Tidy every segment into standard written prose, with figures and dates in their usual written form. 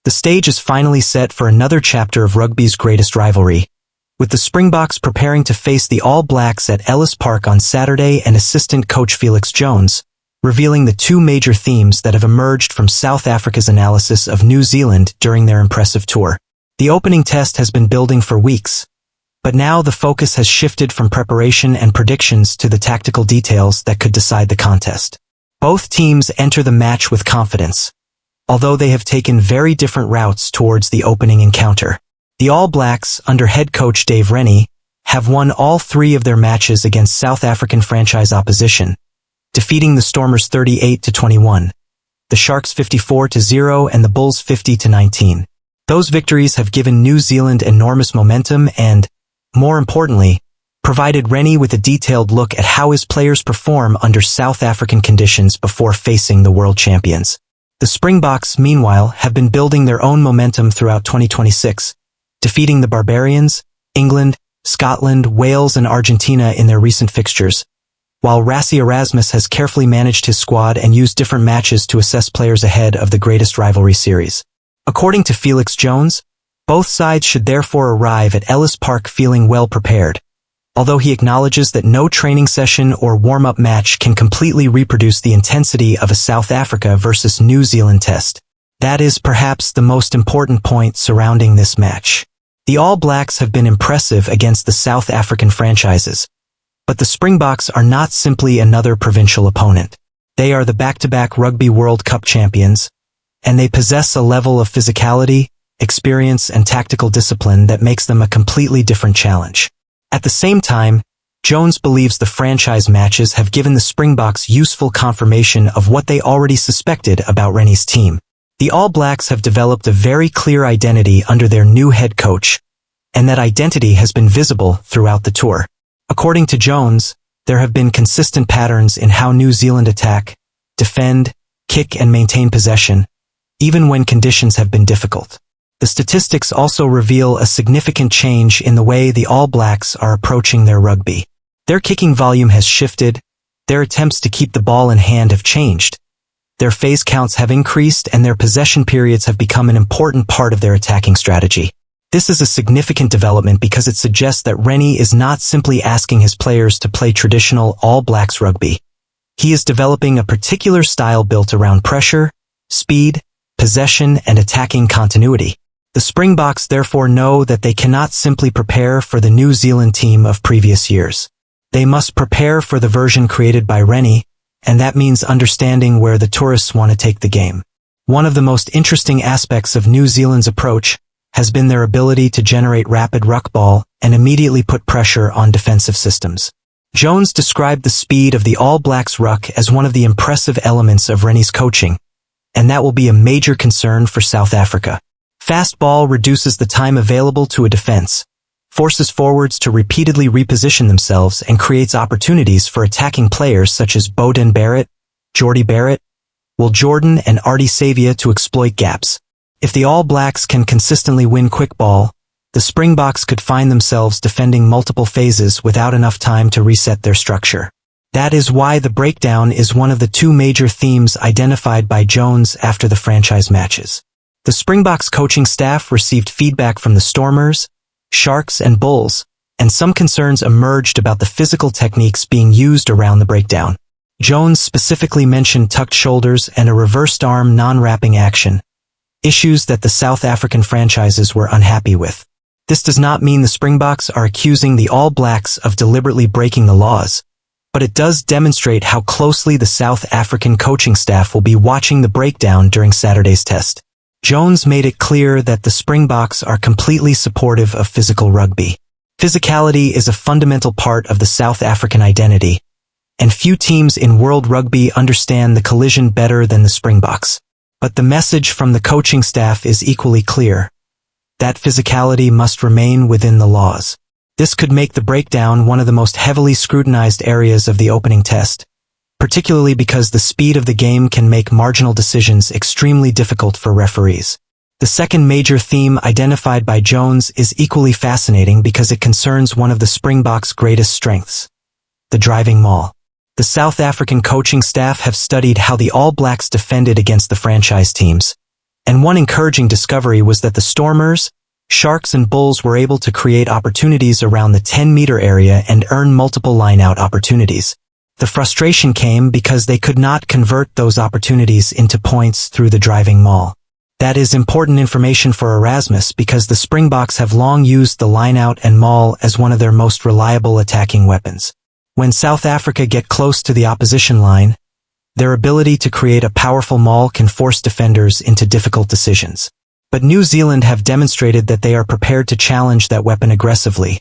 The stage is finally set for another chapter of rugby's greatest rivalry, with the Springboks preparing to face the All Blacks at Ellis Park on Saturday and assistant coach Felix Jones, revealing the two major themes that have emerged from South Africa's analysis of New Zealand during their impressive tour. The opening test has been building for weeks, but now the focus has shifted from preparation and predictions to the tactical details that could decide the contest. Both teams enter the match with confidence, although they have taken very different routes towards the opening encounter. The All Blacks, under head coach Rennie, have won all three of their matches against South African franchise opposition, defeating the Stormers 38-21, the Sharks 54-0, and the Bulls 50-19. Those victories have given New Zealand enormous momentum and, more importantly, provided Rennie with a detailed look at how his players perform under South African conditions before facing the world champions. The Springboks, meanwhile, have been building their own momentum throughout 2026, defeating the Barbarians, England, Scotland, Wales, and Argentina in their recent fixtures, while Rassie Erasmus has carefully managed his squad and used different matches to assess players ahead of the greatest rivalry series. According to Felix Jones, both sides should therefore arrive at Ellis Park feeling well prepared, although he acknowledges that no training session or warm-up match can completely reproduce the intensity of a South Africa versus New Zealand test. That is perhaps the most important point surrounding this match. The All Blacks have been impressive against the South African franchises, but the Springboks are not simply another provincial opponent. They are the back-to-back Rugby World Cup champions, and they possess a level of physicality, experience, and tactical discipline that makes them a completely different challenge. At the same time, Jones believes the franchise matches have given the Springboks useful confirmation of what they already suspected about Rennie's team. The All Blacks have developed a very clear identity under their new head coach, and that identity has been visible throughout the tour. According to Jones, there have been consistent patterns in how New Zealand attack, defend, kick, and maintain possession, even when conditions have been difficult. The statistics also reveal a significant change in the way the All Blacks are approaching their rugby. Their kicking volume has shifted, their attempts to keep the ball in hand have changed, their phase counts have increased, and their possession periods have become an important part of their attacking strategy. This is a significant development because it suggests that Rennie is not simply asking his players to play traditional All Blacks rugby. He is developing a particular style built around pressure, speed, possession, and attacking continuity. The Springboks therefore know that they cannot simply prepare for the New Zealand team of previous years. They must prepare for the version created by Rennie, and that means understanding where the tourists want to take the game. One of the most interesting aspects of New Zealand's approach has been their ability to generate rapid ruck ball and immediately put pressure on defensive systems. Jones described the speed of the All Blacks ruck as one of the impressive elements of Rennie's coaching, and that will be a major concern for South Africa. Fast ball reduces the time available to a defense, forces forwards to repeatedly reposition themselves, and creates opportunities for attacking players such as Beauden Barrett, Jordie Barrett, Will Jordan, and Artie Savia to exploit gaps. If the All Blacks can consistently win quick ball, the Springboks could find themselves defending multiple phases without enough time to reset their structure. That is why the breakdown is one of the two major themes identified by Jones after the franchise matches. The Springboks coaching staff received feedback from the Stormers, Sharks, and Bulls, and some concerns emerged about the physical techniques being used around the breakdown. Jones specifically mentioned tucked shoulders and a reversed arm non-wrapping action, issues that the South African franchises were unhappy with. This does not mean the Springboks are accusing the All Blacks of deliberately breaking the laws, but it does demonstrate how closely the South African coaching staff will be watching the breakdown during Saturday's test. Jones made it clear that the Springboks are completely supportive of physical rugby. Physicality is a fundamental part of the South African identity, and few teams in World Rugby understand the collision better than the Springboks. But the message from the coaching staff is equally clear: that physicality must remain within the laws. This could make the breakdown one of the most heavily scrutinized areas of the opening test, particularly because the speed of the game can make marginal decisions extremely difficult for referees. The second major theme identified by Jones is equally fascinating because it concerns one of the Springboks' greatest strengths: the driving maul. The South African coaching staff have studied how the All Blacks defended against the franchise teams, And one encouraging discovery was that the Stormers, Sharks and Bulls were able to create opportunities around the 10-meter area and earn multiple line-out opportunities. The frustration came because they could not convert those opportunities into points through the driving maul. That is important information for Erasmus because the Springboks have long used the line-out and maul as one of their most reliable attacking weapons. When South Africa get close to the opposition line, their ability to create a powerful maul can force defenders into difficult decisions. But New Zealand have demonstrated that they are prepared to challenge that weapon aggressively,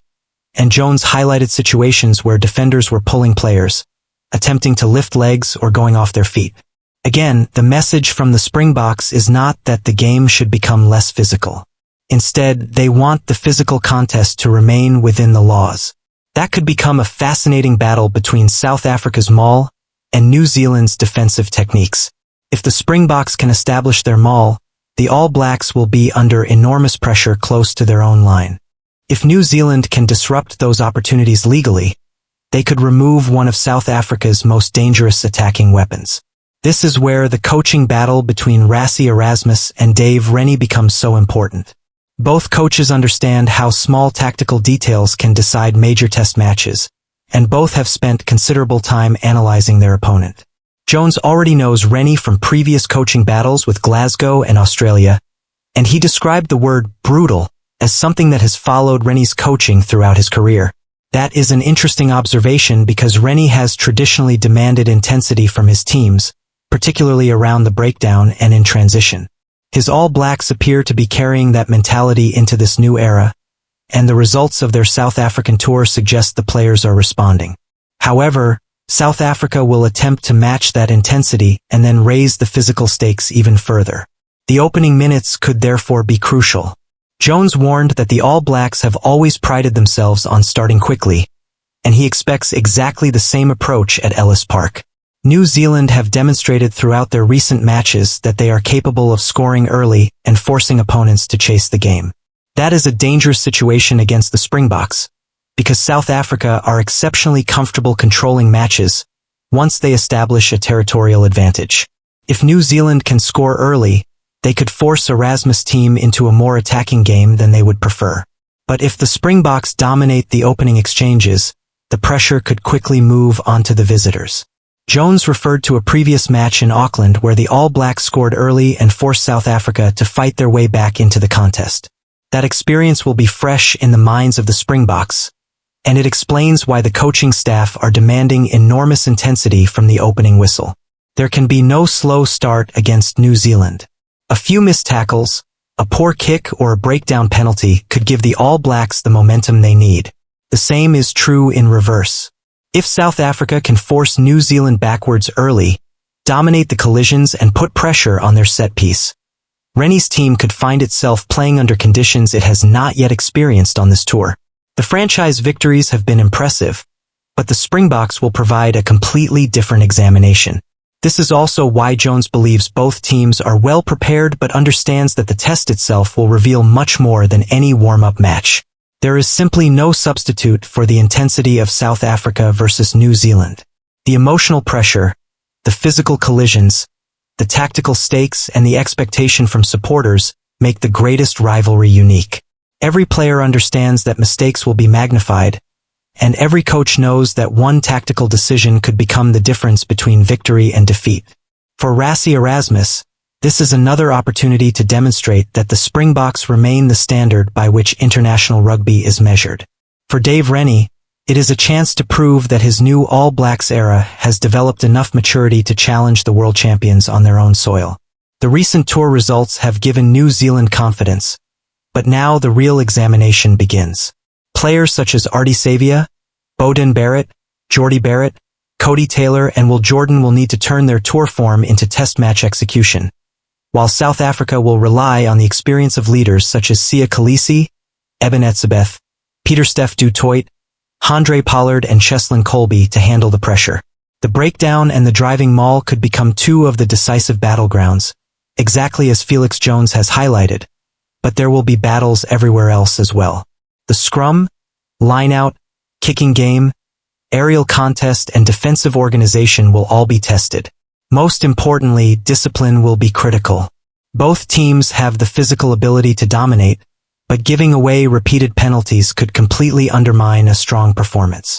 and Jones highlighted situations where defenders were pulling players, attempting to lift legs or going off their feet. Again, the message from the Springboks is not that the game should become less physical. Instead, they want the physical contest to remain within the laws. That could become a fascinating battle between South Africa's maul and New Zealand's defensive techniques. If the Springboks can establish their maul, the All Blacks will be under enormous pressure close to their own line. If New Zealand can disrupt those opportunities legally, they could remove one of South Africa's most dangerous attacking weapons. This is where the coaching battle between Rassie Erasmus and Dave Rennie becomes so important. Both coaches understand how small tactical details can decide major test matches, and both have spent considerable time analyzing their opponent. Jones already knows Rennie from previous coaching battles with Glasgow and Australia, and he described the word brutal as something that has followed Rennie's coaching throughout his career. That is an interesting observation because Rennie has traditionally demanded intensity from his teams, particularly around the breakdown and in transition. His All Blacks appear to be carrying that mentality into this new era, and the results of their South African tour suggest the players are responding. However, South Africa will attempt to match that intensity and then raise the physical stakes even further. The opening minutes could therefore be crucial. Jones warned that the All Blacks have always prided themselves on starting quickly, and he expects exactly the same approach at Ellis Park. New Zealand have demonstrated throughout their recent matches that they are capable of scoring early and forcing opponents to chase the game. That is a dangerous situation against the Springboks, because South Africa are exceptionally comfortable controlling matches once they establish a territorial advantage. If New Zealand can score early, they could force Erasmus' team into a more attacking game than they would prefer. But if the Springboks dominate the opening exchanges, the pressure could quickly move onto the visitors. Jones referred to a previous match in Auckland where the All Blacks scored early and forced South Africa to fight their way back into the contest. That experience will be fresh in the minds of the Springboks, and it explains why the coaching staff are demanding enormous intensity from the opening whistle. There can be no slow start against New Zealand. A few missed tackles, a poor kick or a breakdown penalty could give the All Blacks the momentum they need. The same is true in reverse. If South Africa can force New Zealand backwards early, dominate the collisions and put pressure on their set piece, Rennie's team could find itself playing under conditions it has not yet experienced on this tour. The franchise victories have been impressive, but the Springboks will provide a completely different examination. This is also why Jones believes both teams are well prepared but understands that the test itself will reveal much more than any warm-up match. There is simply no substitute for the intensity of South Africa versus New Zealand. The emotional pressure, the physical collisions, the tactical stakes, and the expectation from supporters make the greatest rivalry unique. Every player understands that mistakes will be magnified, and every coach knows that one tactical decision could become the difference between victory and defeat. For Rassie Erasmus, this is another opportunity to demonstrate that the Springboks remain the standard by which international rugby is measured. For Dave Rennie, it is a chance to prove that his new All Blacks era has developed enough maturity to challenge the world champions on their own soil. The recent tour results have given New Zealand confidence, but now the real examination begins. Players such as Artie Savia, Beauden Barrett, Jordie Barrett, Cody Taylor, and Will Jordan will need to turn their tour form into test match execution, while South Africa will rely on the experience of leaders such as Sia Khaleesi, Eben Etzebeth, Pieter-Steph du Toit, Handré Pollard, and Cheslin Colby to handle the pressure. The breakdown and the driving maul could become two of the decisive battlegrounds, exactly as Felix Jones has highlighted, but there will be battles everywhere else as well. The scrum, line-out, kicking game, aerial contest, and defensive organization will all be tested. Most importantly, discipline will be critical. Both teams have the physical ability to dominate, but giving away repeated penalties could completely undermine a strong performance.